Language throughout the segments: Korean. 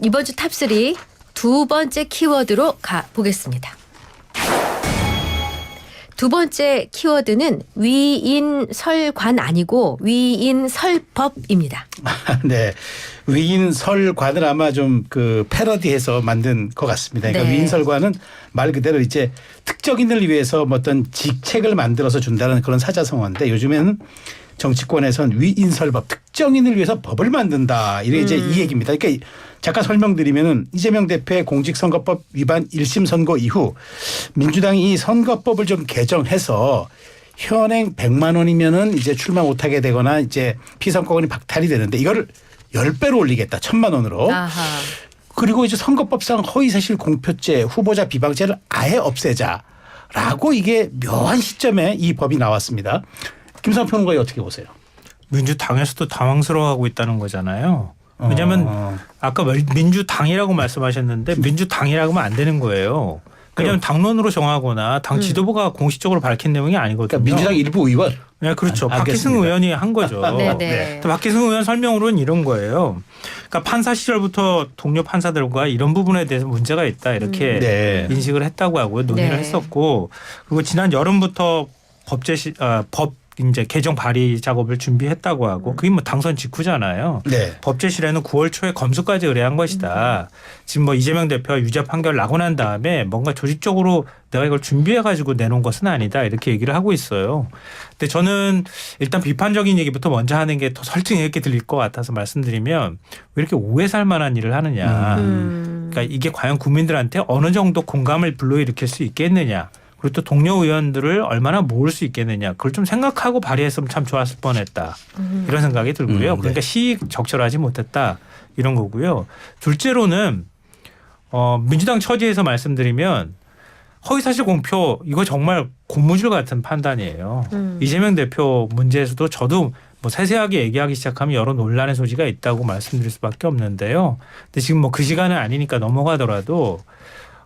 이번 주 탑3 두 번째 키워드로 가보겠습니다. 두 번째 키워드는 위인설관 아니고 위인설법입니다. 네. 위인설관을 아마 좀 그 패러디해서 만든 것 같습니다. 그러니까 네. 위인설관은 말 그대로 이제 특정인을 위해서 뭐 어떤 직책을 만들어서 준다는 그런 사자성어인데 요즘에는 정치권에선 위인설법 특정인을 위해서 법을 만든다. 이게 이제 이 얘기입니다. 그러니까 잠깐 설명드리면은 이재명 대표의 공직선거법 위반 1심 선고 이후 민주당이 이 선거법을 좀 개정해서 현행 100만 원이면은 이제 출마 못하게 되거나 이제 피선거권이 박탈이 되는데 이거를 10배로 올리겠다. 1000만 원으로. 아하. 그리고 이제 선거법상 허위사실 공표죄, 후보자 비방죄를 아예 없애자라고 이게 묘한 시점에 이 법이 나왔습니다. 김성환 평론가님 어떻게 보세요? 민주당에서도 당황스러워하고 있다는 거잖아요. 왜냐하면 아까 민주당이라고 말씀하셨는데 민주당이라고 하면 안 되는 거예요. 왜냐하면 당론으로 정하거나 당 지도부가 공식적으로 밝힌 내용이 아니거든요. 그러니까 민주당 일부 의원. 네, 그렇죠. 알겠습니다. 박희승 의원이 한 거죠. 네네. 박희승 의원 설명으로는 이런 거예요. 그러니까 판사 시절부터 동료 판사들과 이런 부분에 대해서 문제가 있다 이렇게 네. 인식을 했다고 하고요. 논의를 네. 했었고 그리고 지난 여름부터 법 이제 개정 발의 작업을 준비했다고 하고 그게 뭐 당선 직후잖아요. 네. 법제실에는 9월 초에 검수까지 의뢰한 것이다. 지금 뭐 이재명 대표가 유죄 판결 나고 난 다음에 뭔가 조직적으로 내가 이걸 준비해 가지고 내놓은 것은 아니다 이렇게 얘기를 하고 있어요. 근데 저는 일단 비판적인 얘기부터 먼저 하는 게 더 설득력 있게 들릴 것 같아서 말씀드리면 왜 이렇게 오해 살 만한 일을 하느냐. 그러니까 이게 과연 국민들한테 어느 정도 공감을 불러일으킬 수 있겠느냐. 그리고 또 동료 의원들을 얼마나 모을 수 있겠느냐. 그걸 좀 생각하고 발의했으면 참 좋았을 뻔했다. 이런 생각이 들고요. 그러니까 시익 적절하지 못했다. 이런 거고요. 둘째로는 민주당 처지에서 말씀드리면 허위사실 공표 이거 정말 고무줄 같은 판단이에요. 이재명 대표 문제에서도 저도 뭐 세세하게 얘기하기 시작하면 여러 논란의 소지가 있다고 말씀드릴 수밖에 없는데요. 근데 지금 뭐 그 시간은 아니니까 넘어가더라도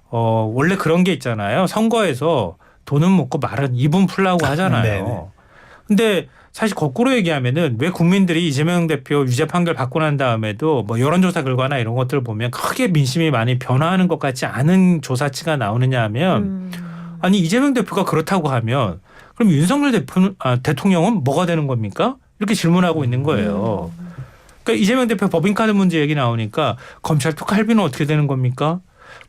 원래 그런 게 있잖아요. 선거에서 돈은 묻고 말은 입은 풀라고 하잖아요. 근데 사실 거꾸로 얘기하면은 왜 국민들이 이재명 대표 유죄 판결 받고 난 다음에도 뭐 여론조사 결과나 이런 것들을 보면 크게 민심이 많이 변화하는 것 같지 않은 조사치가 나오느냐 하면 아니 이재명 대표가 그렇다고 하면 그럼 윤석열 대통령은 뭐가 되는 겁니까? 이렇게 질문하고 있는 거예요. 그러니까 이재명 대표 법인카드 문제 얘기 나오니까 검찰 특활비는 어떻게 되는 겁니까?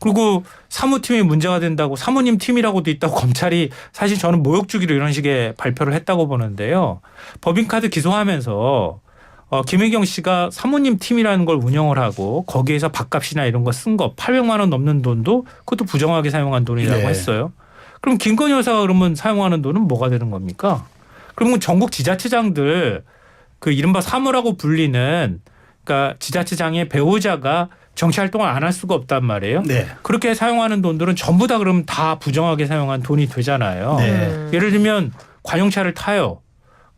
그리고 사무팀이 문제가 된다고 사모님 팀이라고 돼 있다고 검찰이 사실 저는 모욕 주기로 이런 식의 발표를 했다고 보는데요. 법인카드 기소하면서 김혜경 씨가 사모님 팀이라는 걸 운영을 하고 거기에서 밥값이나 이런 거 쓴 거 800만 원 넘는 돈도 그것도 부정하게 사용한 돈이라고 했어요. 그럼 김건희 여사가 그러면 사용하는 돈은 뭐가 되는 겁니까? 그러면 전국 지자체장들 그 이른바 사무라고 불리는 그러니까 지자체장의 배우자가 정치 활동을 안 할 수가 없단 말이에요. 네. 그렇게 사용하는 돈들은 전부 다 그럼 다 부정하게 사용한 돈이 되잖아요. 네. 예를 들면 관용차를 타요.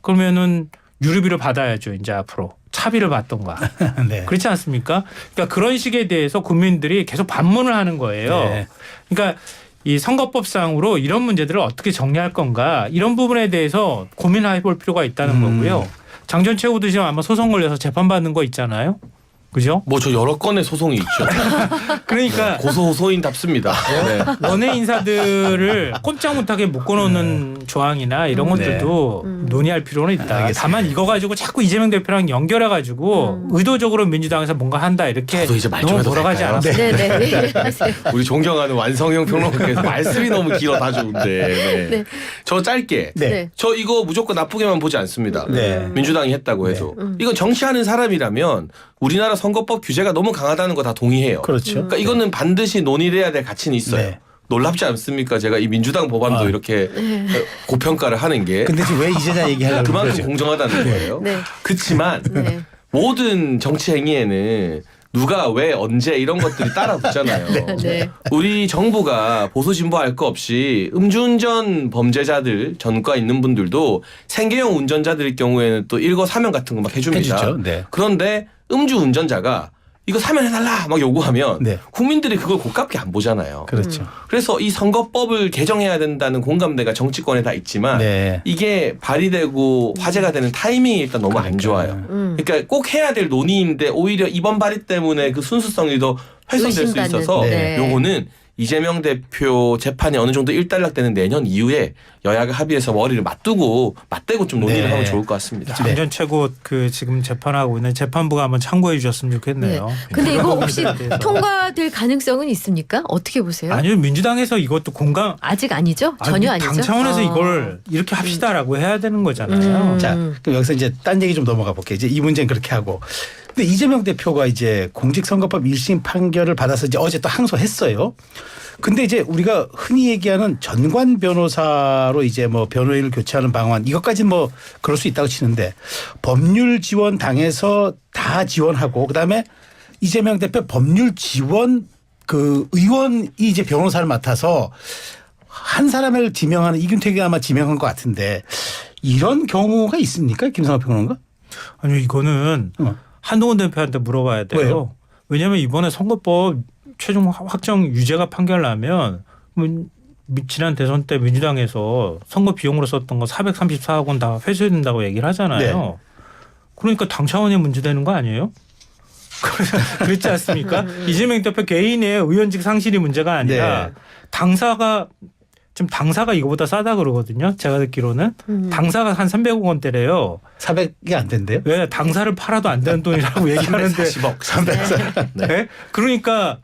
그러면은 유류비를 받아야죠. 이제 앞으로 차비를 받던가. 네. 그렇지 않습니까? 그러니까 그런 식에 대해서 국민들이 계속 반문을 하는 거예요. 네. 그러니까 이 선거법상으로 이런 문제들을 어떻게 정리할 건가 이런 부분에 대해서 고민해 볼 필요가 있다는 거고요. 장전 채우듯이 아마 소송 걸려서 재판받는 거 있잖아요. 그죠? 뭐 저 여러 건의 소송이 있죠. 그러니까 고소소인답습니다. 네. 원외 인사들을 꼼짝 못하게 묶어놓는 조항이나 이런 것들도 논의할 필요는 있다. 알겠습니다. 다만 이거 가지고 자꾸 이재명 대표랑 연결해가지고 의도적으로 민주당에서 뭔가 한다 이렇게 저도 이제 말 좀 너무 해도 돌아가지 될까요? 않았어요. 네네. 하세요. 우리 존경하는 완성형 평론가께서 말씀이 너무 길어 다 좋은데. 네. 네. 저 짧게. 네. 저 이거 무조건 나쁘게만 보지 않습니다. 네. 민주당이 했다고 해도. 이건 정치하는 사람이라면 우리나라 선거법 규제가 너무 강하다는 거 다 동의해요. 그렇죠. 그러니까 이거는 반드시 논의돼야 될 가치는 있어요. 네. 놀랍지 않습니까? 제가 이 민주당 법안도 이렇게 고평가를 하는 게 근데 지금 왜 이제냐 얘기하려고 그만큼 그러죠? 공정하다는 거예요. 네. 그렇지만 네. 모든 정치 행위에는 누가 왜 언제 이런 것들이 따라 붙잖아요. 네. 우리 정부가 보수 진보 할 거 없이 음주운전 범죄자들 전과 있는 분들도 생계형 운전자들일 경우에는 또 일거사면 같은 거 막 해줍니다. 해주죠. 네. 그런데 음주운전자가 이거 사면 해달라 막 요구하면 네. 국민들이 그걸 고깝게 안 보잖아요. 그렇죠. 그래서 이 선거법을 개정해야 된다는 공감대가 정치권에 다 있지만 네. 이게 발의되고 화제가 되는 타이밍이 일단 너무 안 좋아요. 그러니까 꼭 해야 될 논의인데 오히려 이번 발의 때문에 그 순수성이 더 훼손될 수 의심받는. 있어서 네. 요거는 이재명 대표 재판이 어느 정도 일단락되는 내년 이후에 여야가 합의해서 머리를 맞대고 좀 논의를 네. 하면 좋을 것 같습니다. 장전 최고 그 지금 재판하고 있는 재판부가 한번 참고해 주셨으면 좋겠네요. 근데 이거 혹시 그래서. 통과될 가능성은 있습니까? 어떻게 보세요? 아니요, 민주당에서 이것도 공감 아직 아니죠? 전혀 아니죠. 당 차원에서 어. 이걸 이렇게 합시다라고 해야 되는 거잖아요. 자, 그럼 여기서 이제 딴 얘기 좀 넘어가 볼게요. 이제 이 문제는 그렇게 하고. 근데 이재명 대표가 이제 공직선거법 1심 판결을 받아서 이제 어제 또 항소했어요. 근데 이제 우리가 흔히 얘기하는 전관 변호사로 이제 뭐 변호인을 교체하는 방안 이것까지는 뭐 그럴 수 있다고 치는데 법률 지원 당에서 다 지원하고 그다음에 이재명 대표 법률 지원 그 의원이 이제 변호사를 맡아서 한 사람을 지명하는 이균택이 아마 지명한 것 같은데 이런 경우가 있습니까? 김성환 평론가? 아니요, 이거는 한동훈 대표한테 물어봐야 돼요. 왜요? 왜냐하면 이번에 선거법 최종 확정 유죄가 판결 나면 지난 대선 때 민주당에서 선거 비용으로 썼던 거 434억 원 다 회수된다고 얘기를 하잖아요. 네. 그러니까 당 차원이 문제되는 거 아니에요? 그렇지 않습니까? 이재명 대표 개인의 의원직 상실이 문제가 아니라 네. 당사가 지금 당사가 이거보다 싸다 그러거든요. 제가 듣기로는 당사가 한 300억 원대래요. 400이 안 된대요? 왜 당사를 팔아도 안 되는 돈이라고 얘기하는데 40억. 300살. 네? 그러니까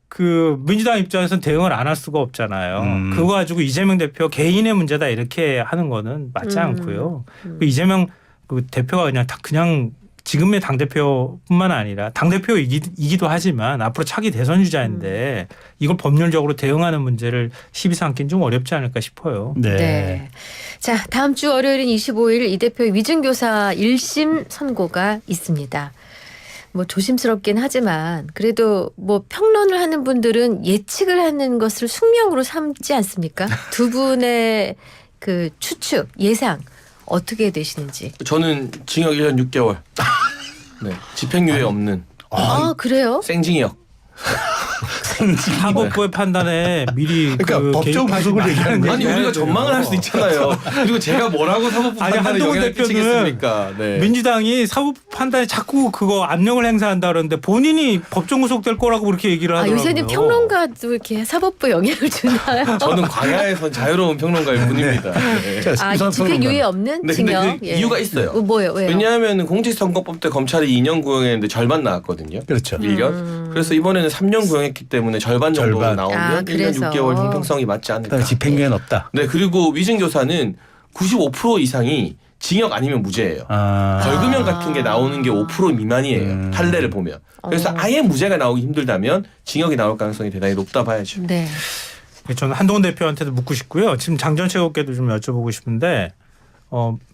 그 민주당 입장에서는 대응을 안 할 수가 없잖아요. 그거 가지고 이재명 대표 개인의 문제다 이렇게 하는 거는 맞지 않고요. 그 이재명 그 대표가 그냥 지금의 당대표뿐만 아니라 당대표이기도 하지만 앞으로 차기 대선 주자인데 이걸 법률적으로 대응하는 문제를 시비 삼기는 좀 어렵지 않을까 싶어요. 네. 네. 자, 다음 주 월요일인 25일 이 대표의 위증교사 1심 선고가 있습니다. 뭐 조심스럽긴 하지만 그래도 뭐 평론을 하는 분들은 예측을 하는 것을 숙명으로 삼지 않습니까? 두 분의 그 추측, 예상 어떻게 되시는지. 저는 징역 1년 6개월. 네. 집행유예 없는 아, 그래요? 생징역. 사법부의 판단에 미리 그러니까 그 법정 개입하지 구속을 말라는 얘기하는 거예요. 아니 얘기를 우리가 해야 전망을 할 수도 돼요. 있잖아요. 그리고 제가 뭐라고 사법부 아니, 판단에 한동훈 영향을 대표는 끼치겠습니까? 네. 민주당이 사법 판단에 자꾸 그거 압력을 행사한다 그러는데 본인이 법정 구속될 거라고 그렇게 얘기를 아, 하더라고요. 요새는 평론가도 이렇게 사법부 영향을 주나요? 저는 광야에선 자유로운 평론가일 뿐입니다. 네. 자, 아, 우선 집행유예 평론가는. 없는 네, 징역. 근데 그 이유가 있어요. 뭐예요? 왜요? 왜냐하면 공직선거법 때 검찰이 2년 구형했는데 절반 나왔거든요. 그렇죠. 1년. 그래서 이번에는 3년 구형했기 때문에 절반 정도 절반. 나오면 아, 1년 그래서. 6개월 형평성이 맞지 않을까. 그다음에 집행유예는 없다. 네, 그리고 위증교사는 95% 이상이 징역 아니면 무죄예요. 아. 벌금형 같은 게 나오는 게 5% 미만이에요. 판례를 보면. 그래서 아예 무죄가 나오기 힘들다면 징역이 나올 가능성이 대단히 높다 봐야죠. 네. 저는 한동훈 대표한테도 묻고 싶고요. 지금 장전 최고께도 좀 여쭤보고 싶은데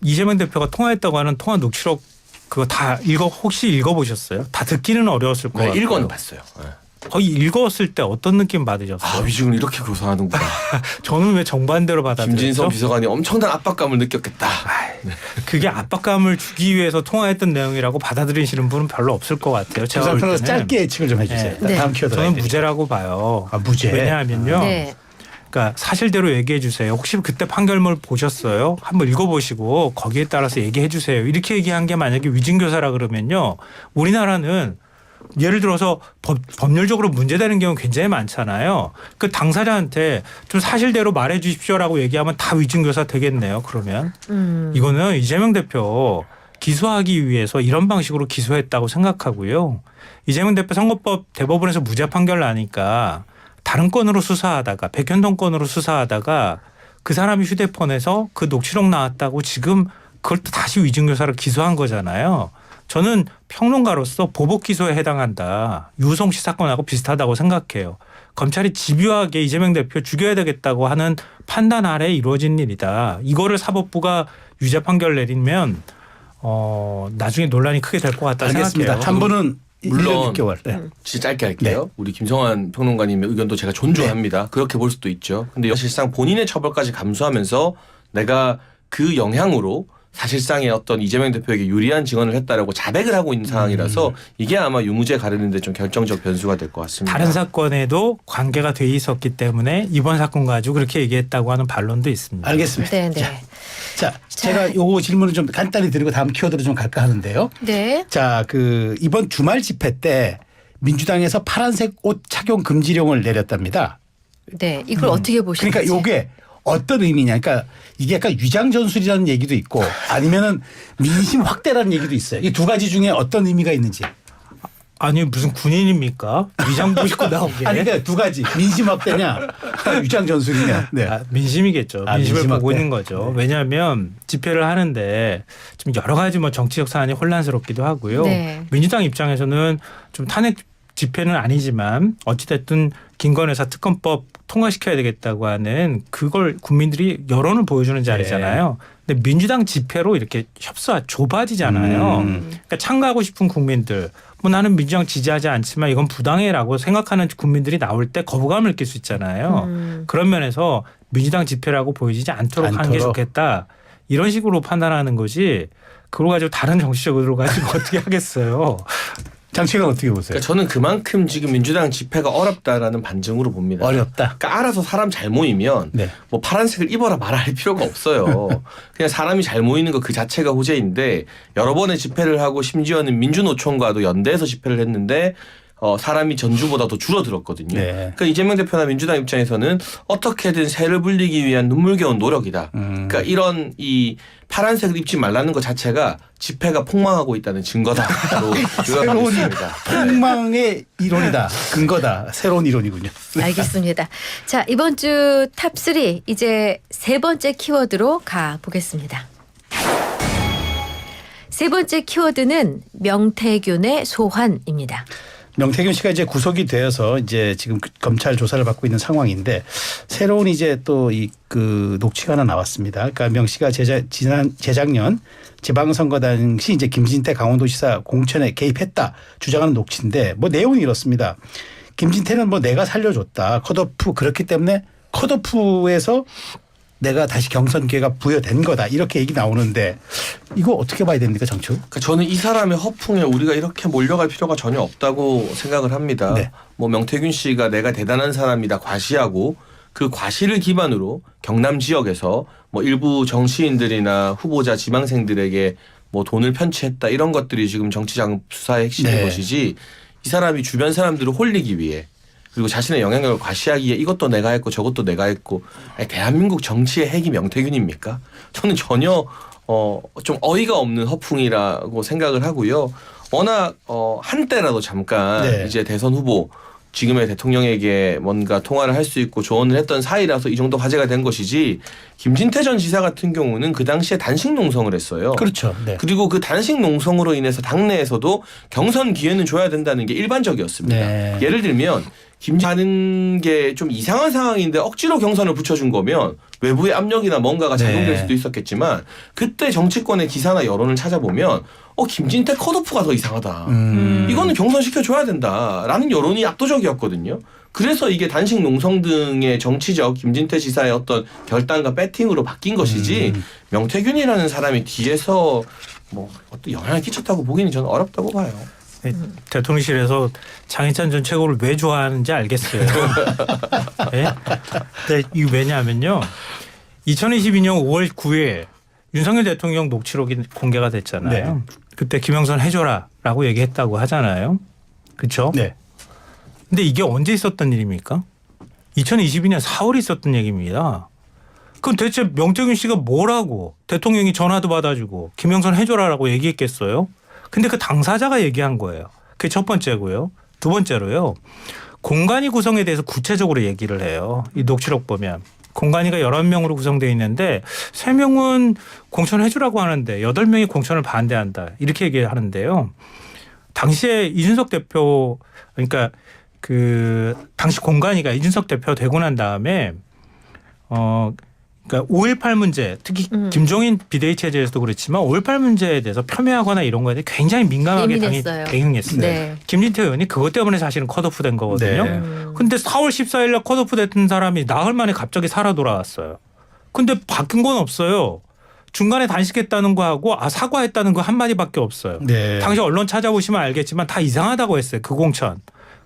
이재명 대표가 통화했다고 하는 통화 녹취록 그거 다 혹시 읽어보셨어요? 다 듣기는 어려웠을 것 네, 같아요. 읽어는 봤어요. 네. 거의 읽었을 때 어떤 느낌 받으셨어요? 아, 위증을 이렇게 교사하는구나. 저는 왜 정반대로 받아들였죠? 김진성 비서관이 엄청난 압박감을 느꼈겠다. 그게 압박감을 주기 위해서 통화했던 내용이라고 받아들이시는 분은 별로 없을 것 같아요. 제가 우선 볼 평론가 때는. 짧게 예측을 좀 해주세요. 네. 다음 키워드. 저는 무죄라고 봐요. 아, 무죄. 왜냐하면요. 네. 그러니까 사실대로 얘기해 주세요. 혹시 그때 판결문 보셨어요? 한번 읽어보시고 거기에 따라서 얘기해 주세요. 이렇게 얘기한 게 만약에 위증교사라 그러면요. 우리나라는 예를 들어서 법률적으로 문제되는 경우 굉장히 많잖아요. 그 당사자한테 좀 사실대로 말해 주십시오라고 얘기하면 다 위증교사 되겠네요. 그러면 이거는 이재명 대표 기소하기 위해서 이런 방식으로 기소했다고 생각하고요. 이재명 대표 선거법 대법원에서 무죄 판결 나니까 다른 건으로 수사하다가 백현동 건으로 수사하다가 그 사람이 휴대폰에서 그 녹취록 나왔다고 지금 그걸 또 다시 위증교사를 기소한 거잖아요. 저는 평론가로서 보복 기소에 해당한다. 유성시 사건하고 비슷하다고 생각해요. 검찰이 집요하게 이재명 대표 죽여야 되겠다고 하는 판단 아래 이루어진 일이다. 이거를 사법부가 유죄 판결 내리면 나중에 논란이 크게 될 것 같다 알겠습니다. 생각해요. 한 분은 물론 1년 6개월. 네. 진짜 짧게 할게요. 우리 김성환 평론가님의 의견도 제가 존중합니다. 그렇게 볼 수도 있죠. 근데 사실상 본인의 처벌까지 감수하면서 내가 그 영향으로 사실상의 어떤 이재명 대표에게 유리한 증언을 했다라고 자백을 하고 있는 상황이라서 이게 아마 유무죄 가르는데 좀 결정적 변수가 될 것 같습니다. 다른 사건에도 관계가 돼 있었기 때문에 이번 사건 가지고 그렇게 얘기했다고 하는 반론도 있습니다. 알겠습니다. 네, 네. 자, 제가 요거 질문을 좀 간단히 드리고 다음 키워드로 좀 갈까 하는데요. 네. 자, 이번 주말 집회 때 민주당에서 파란색 옷 착용 금지령을 내렸답니다. 네. 이걸 어떻게 보시는지. 그러니까 요게 어떤 의미냐. 그러니까 이게 약간 위장 전술이라는 얘기도 있고 아니면은 민심 확대라는 얘기도 있어요. 이 두 가지 중에 어떤 의미가 있는지. 아니 무슨 군인입니까? 위장부 입고 나오게. 아니 그러니까 두 가지. 민심 확대냐 위장 전술이냐. 네. 민심이겠죠. 민심을 민심 보고 확대. 있는 거죠. 왜냐하면 집회를 하는데 좀 여러 가지 뭐 정치적 사안이 혼란스럽기도 하고요. 네. 민주당 입장에서는 좀 탄핵 집회는 아니지만 어찌됐든 김건희 여사 특검법 통과시켜야 되겠다고 하는 그걸 국민들이 여론을 보여주는 자리잖아요. 근데 민주당 집회로 이렇게 협소가 좁아지잖아요. 그러니까 참가하고 싶은 국민들 뭐 나는 민주당 지지하지 않지만 이건 부당해라고 생각하는 국민들이 나올 때 거부감을 느낄 수 있잖아요. 그런 면에서 민주당 집회라고 보여지지 않도록 하는 게 좋겠다. 이런 식으로 판단하는 거지. 그걸 가지고 다른 정치적으로 가지고 어떻게 하겠어요. 장치가 어떻게 보세요? 그러니까 저는 그만큼 지금 민주당 집회가 어렵다라는 반증으로 봅니다. 어렵다. 그러니까 알아서 사람 잘 모이면 네. 뭐 파란색을 입어라 말할 필요가 없어요. 그냥 사람이 잘 모이는 거 그 자체가 호재인데 여러 번의 집회를 하고 심지어는 민주노총과도 연대해서 집회를 했는데 사람이 전주보다 더 줄어들었거든요. 네. 그러니까 이재명 대표나 민주당 입장에서는 어떻게든 새를 불리기 위한 눈물겨운 노력이다. 그러니까 이런 이 파란색을 입지 말라는 것 자체가 집회가 폭망하고 있다는 증거다로 요약하겠습니다. 폭망의 이론이다. 근거다. 새로운 이론이군요. 알겠습니다. 자, 이번 주 탑3 이제 세 번째 키워드로 가보겠습니다. 세 번째 키워드는 명태균의 소환입니다. 명태균 씨가 이제 구속이 되어서 이제 지금 검찰 조사를 받고 있는 상황인데 새로운 이제 또 그 녹취가 하나 나왔습니다. 그러니까 명 씨가 재작년 지방선거 당시 이제 김진태 강원도지사 공천에 개입했다 주장하는 녹취인데 뭐 내용은 이렇습니다. 김진태는 뭐 내가 살려줬다. 컷오프 그렇기 때문에 컷오프에서 내가 다시 경선 기회가 부여된 거다. 이렇게 얘기 나오는데 이거 어떻게 봐야 됩니까, 정치? 그러니까 저는 이 사람의 허풍에 우리가 이렇게 몰려갈 필요가 전혀 없다고 생각을 합니다. 네. 뭐 명태균 씨가 내가 대단한 사람이다 과시하고 그 과시를 기반으로 경남 지역에서 뭐 일부 정치인들이나 후보자 지망생들에게 뭐 돈을 편취했다 이런 것들이 지금 정치자금 수사의 핵심인 네. 것이지 이 사람이 주변 사람들을 홀리기 위해 그리고 자신의 영향력을 과시하기에 이것도 내가 했고 저것도 내가 했고 아니, 대한민국 정치의 핵이 명태균입니까? 저는 전혀 좀 어이가 없는 허풍이라고 생각을 하고요. 워낙 한때라도 잠깐 네. 이제 대선 후보 지금의 대통령에게 뭔가 통화를 할 수 있고 조언을 했던 사이라서 이 정도 화제가 된 것이지 김진태 전 지사 같은 경우는 그 당시에 단식 농성을 했어요. 그렇죠. 네. 그리고 그 단식 농성으로 인해서 당내에서도 경선 기회는 줘야 된다는 게 일반적이었습니다. 네. 예를 들면 김하는 게 좀 이상한 상황인데 억지로 경선을 붙여준 거면 외부의 압력이나 뭔가가 작용될 네. 수도 있었겠지만 그때 정치권의 기사나 여론을 찾아보면 김진태 컷오프가 더 이상하다. 이거는 경선시켜줘야 된다라는 여론이 압도적이었거든요. 그래서 이게 단식 농성 등의 정치적 김진태 지사의 어떤 결단과 배팅으로 바뀐 것이지 명태균이라는 사람이 뒤에서 뭐 어떤 영향을 끼쳤다고 보기는 저는 어렵다고 봐요. 네, 대통령실에서 장희찬 전 최고를 왜 좋아하는지 알겠어요. 네? 근데 이게 왜냐하면요. 2022년 5월 9일 윤석열 대통령 녹취록이 공개가 됐잖아요. 네. 그때 김영선 해줘라라고 얘기했다고 하잖아요. 그렇죠? 네. 근데 이게 언제 있었던 일입니까? 2022년 4월에 있었던 얘기입니다. 그럼 대체 명태균 씨가 뭐라고 대통령이 전화도 받아주고 김영선 해줘라라고 얘기했겠어요? 근데 그 당사자가 얘기한 거예요. 그게 첫 번째고요. 두 번째로요. 공간이 구성에 대해서 구체적으로 얘기를 해요. 이 녹취록 보면. 공간이가 11명으로 구성되어 있는데 3명은 공천해주라고 하는데 8명이 공천을 반대한다. 이렇게 얘기하는데요. 당시에 이준석 대표 그러니까 그 당시 공간이가 이준석 대표 되고 난 다음에 그러니까 5.18 문제 특히 김종인 비대위 체제에서도 그렇지만 5.18 문제에 대해서 폄훼하거나 이런 거에 대해 굉장히 민감하게 예민했어요. 대응했어요. 네. 김진태 의원이 그것 때문에 사실은 컷오프 된 거거든요. 네. 근데 4월 14일 날 컷오프 됐던 사람이 나흘 만에 갑자기 살아 돌아왔어요. 근데 바뀐 건 없어요. 중간에 단식했다는 거하고 사과했다는 거 한마디밖에 없어요. 네. 당시 언론 찾아보시면 알겠지만 다 이상하다고 했어요. 그 공천.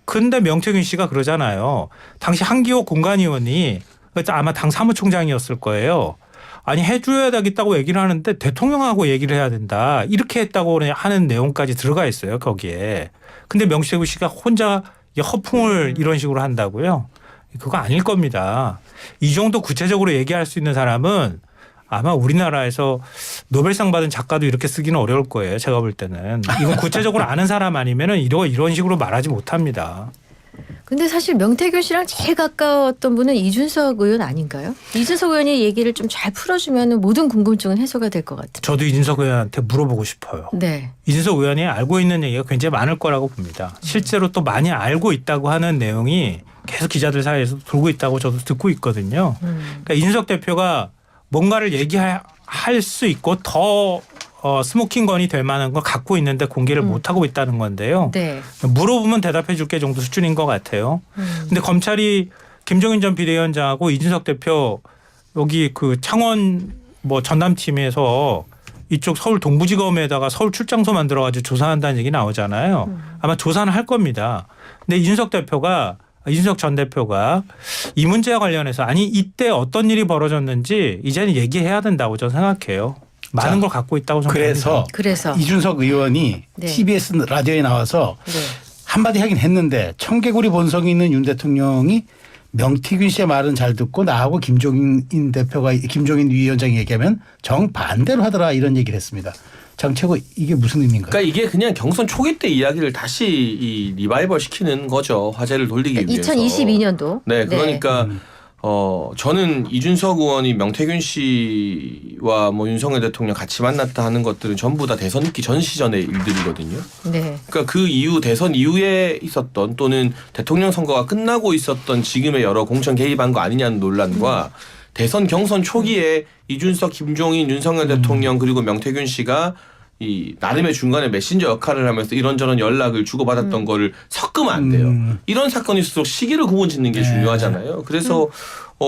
근데 명태균 씨가 그러잖아요. 당시 한기호 공관위원이 아마 당 사무총장이었을 거예요. 아니 해줘야 되겠다고 얘기를 하는데 대통령하고 얘기를 해야 된다. 이렇게 했다고 하는 내용까지 들어가 있어요. 거기에. 근데 명태균 씨가 혼자 허풍을 이런 식으로 한다고요. 그거 아닐 겁니다. 이 정도 구체적으로 얘기할 수 있는 사람은 아마 우리나라에서 노벨상 받은 작가도 이렇게 쓰기는 어려울 거예요. 제가 볼 때는. 이건 구체적으로 아는 사람 아니면은 이런 식으로 말하지 못합니다. 근데 사실 명태균 씨랑 제일 가까웠던 분은 이준석 의원 아닌가요? 이준석 의원이 얘기를 좀 잘 풀어주면 모든 궁금증은 해소가 될 것 같아요. 저도 이준석 의원한테 물어보고 싶어요. 네. 이준석 의원이 알고 있는 얘기가 굉장히 많을 거라고 봅니다. 실제로 또 많이 알고 있다고 하는 내용이 계속 기자들 사이에서 돌고 있다고 저도 듣고 있거든요. 그러니까 이준석 대표가 뭔가를 얘기할 수 있고 더 스모킹건이 될 만한 걸 갖고 있는데 공개를 못하고 있다는 건데요. 네. 물어보면 대답해 줄게 정도 수준인 것 같아요. 근데 검찰이 김종인 전 비대위원장하고 이준석 대표 여기 그 창원 뭐 전담팀에서 이쪽 서울 동부지검에다가 서울 출장소 만들어가지고 조사한다는 얘기 나오잖아요. 아마 조사는 할 겁니다. 근데 이준석 전 대표가 이 문제와 관련해서 아니 이때 어떤 일이 벌어졌는지 이제는 얘기해야 된다고 저는 생각해요. 많은 자, 걸 갖고 있다고 생각합니다. 그래서 이준석 의원이 네. TBS 라디오에 나와서 네. 한마디 하긴 했는데 청개구리 본성이 있는 윤 대통령이 명태균 씨의 말은 잘 듣고 나하고 김종인 위원장이 얘기하면 정반대로 하더라 이런 얘기를 했습니다. 장채고 이게 무슨 의미인가요? 그러니까 이게 그냥 경선 초기 때 이야기를 다시 이 리바이벌 시키는 거죠. 화제를 돌리기 위해서. 2022년도. 네, 그러니까 저는 이준석 의원이 명태균 씨와 뭐 윤석열 대통령 같이 만났다 하는 것들은 전부 다 대선 있기 전 시전의 일들이거든요. 네. 그러니까 그 이후 대선 이후에 있었던 또는 대통령 선거가 끝나고 있었던 지금의 여러 공천 개입한 거 아니냐는 논란과 대선 경선 초기에 이준석, 김종인, 윤석열 대통령 그리고 명태균 씨가 이 나름의 중간에 메신저 역할을 하면서 이런저런 연락을 주고받았던 거를 섞으면 안 돼요. 이런 사건일수록 시기를 구분짓는 게 중요하잖아요. 그래서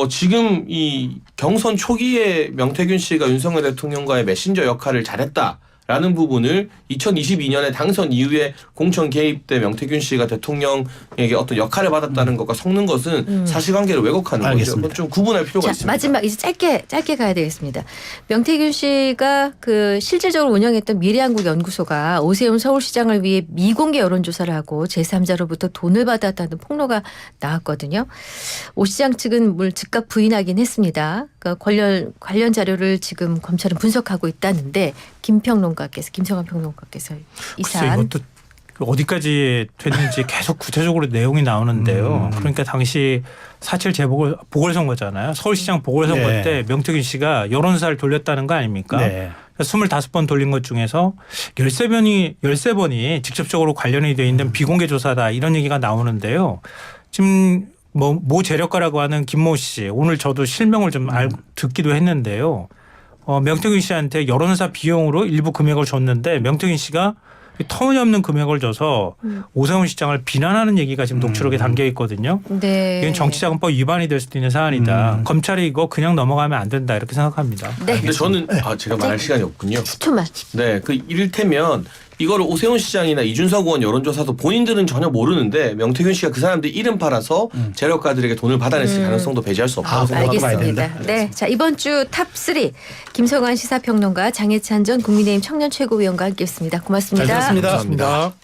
지금 이 경선 초기에 명태균 씨가 윤석열 대통령과의 메신저 역할을 잘했다. 라는 부분을 2022년에 당선 이후에 공천 개입 때 명태균 씨가 대통령에게 어떤 역할을 받았다는 것과 섞는 것은 사실관계를 왜곡하는 알겠습니다. 거죠. 그건 좀 구분할 필요가 자, 있습니다. 마지막 이제 짧게 가야 되겠습니다. 명태균 씨가 그 실질적으로 운영했던 미래한국연구소가 오세훈 서울시장을 위해 미공개 여론조사를 하고 제3자로부터 돈을 받았다는 폭로가 나왔거든요. 오 시장 측은 물 즉각 부인하긴 했습니다. 그러니까 관련 자료를 지금 검찰은 분석하고 있다는데 김성환 평론가께서 이 글쎄 사안 이것도 어디까지 됐는지 계속 구체적으로 내용이 나오는데요. 그러니까 당시 4.7 재보궐선거잖아요. 서울시장 보궐선거 네. 때 명태균 씨가 여론조사를 돌렸다는 거 아닙니까? 네. 25번 돌린 것 중에서 13번이 직접적으로 관련이 되어 있는 비공개 조사다 이런 얘기가 나오는데요. 지금 모 재력가라고 하는 김모 씨 오늘 저도 실명을 좀 듣기도 했는데요. 명태균 씨한테 여론조사 비용으로 일부 금액을 줬는데 명태균 씨가 터무니없는 금액을 줘서 오세훈 시장을 비난하는 얘기가 지금 녹취록에 담겨 있거든요. 네. 이건 정치자금법 위반이 될 수도 있는 사안이다. 검찰이 이거 그냥 넘어가면 안 된다 이렇게 생각합니다. 네. 근데 저는 제가 말할 시간이 없군요. 10초만. 네, 그 이를테면 이거를 오세훈 시장이나 이준석 의원 여론조사도 본인들은 전혀 모르는데 명태균 씨가 그 사람들 이름 팔아서 재력가들에게 돈을 받아냈을 가능성도 배제할 수 없다고 생각합니다. 알겠습니다. 네, 자 이번 주 탑3 김성환 시사평론가 장혜찬 전 국민의힘 청년 최고위원과 함께했습니다. 고맙습니다. 잘 들었습니다. 감사합니다.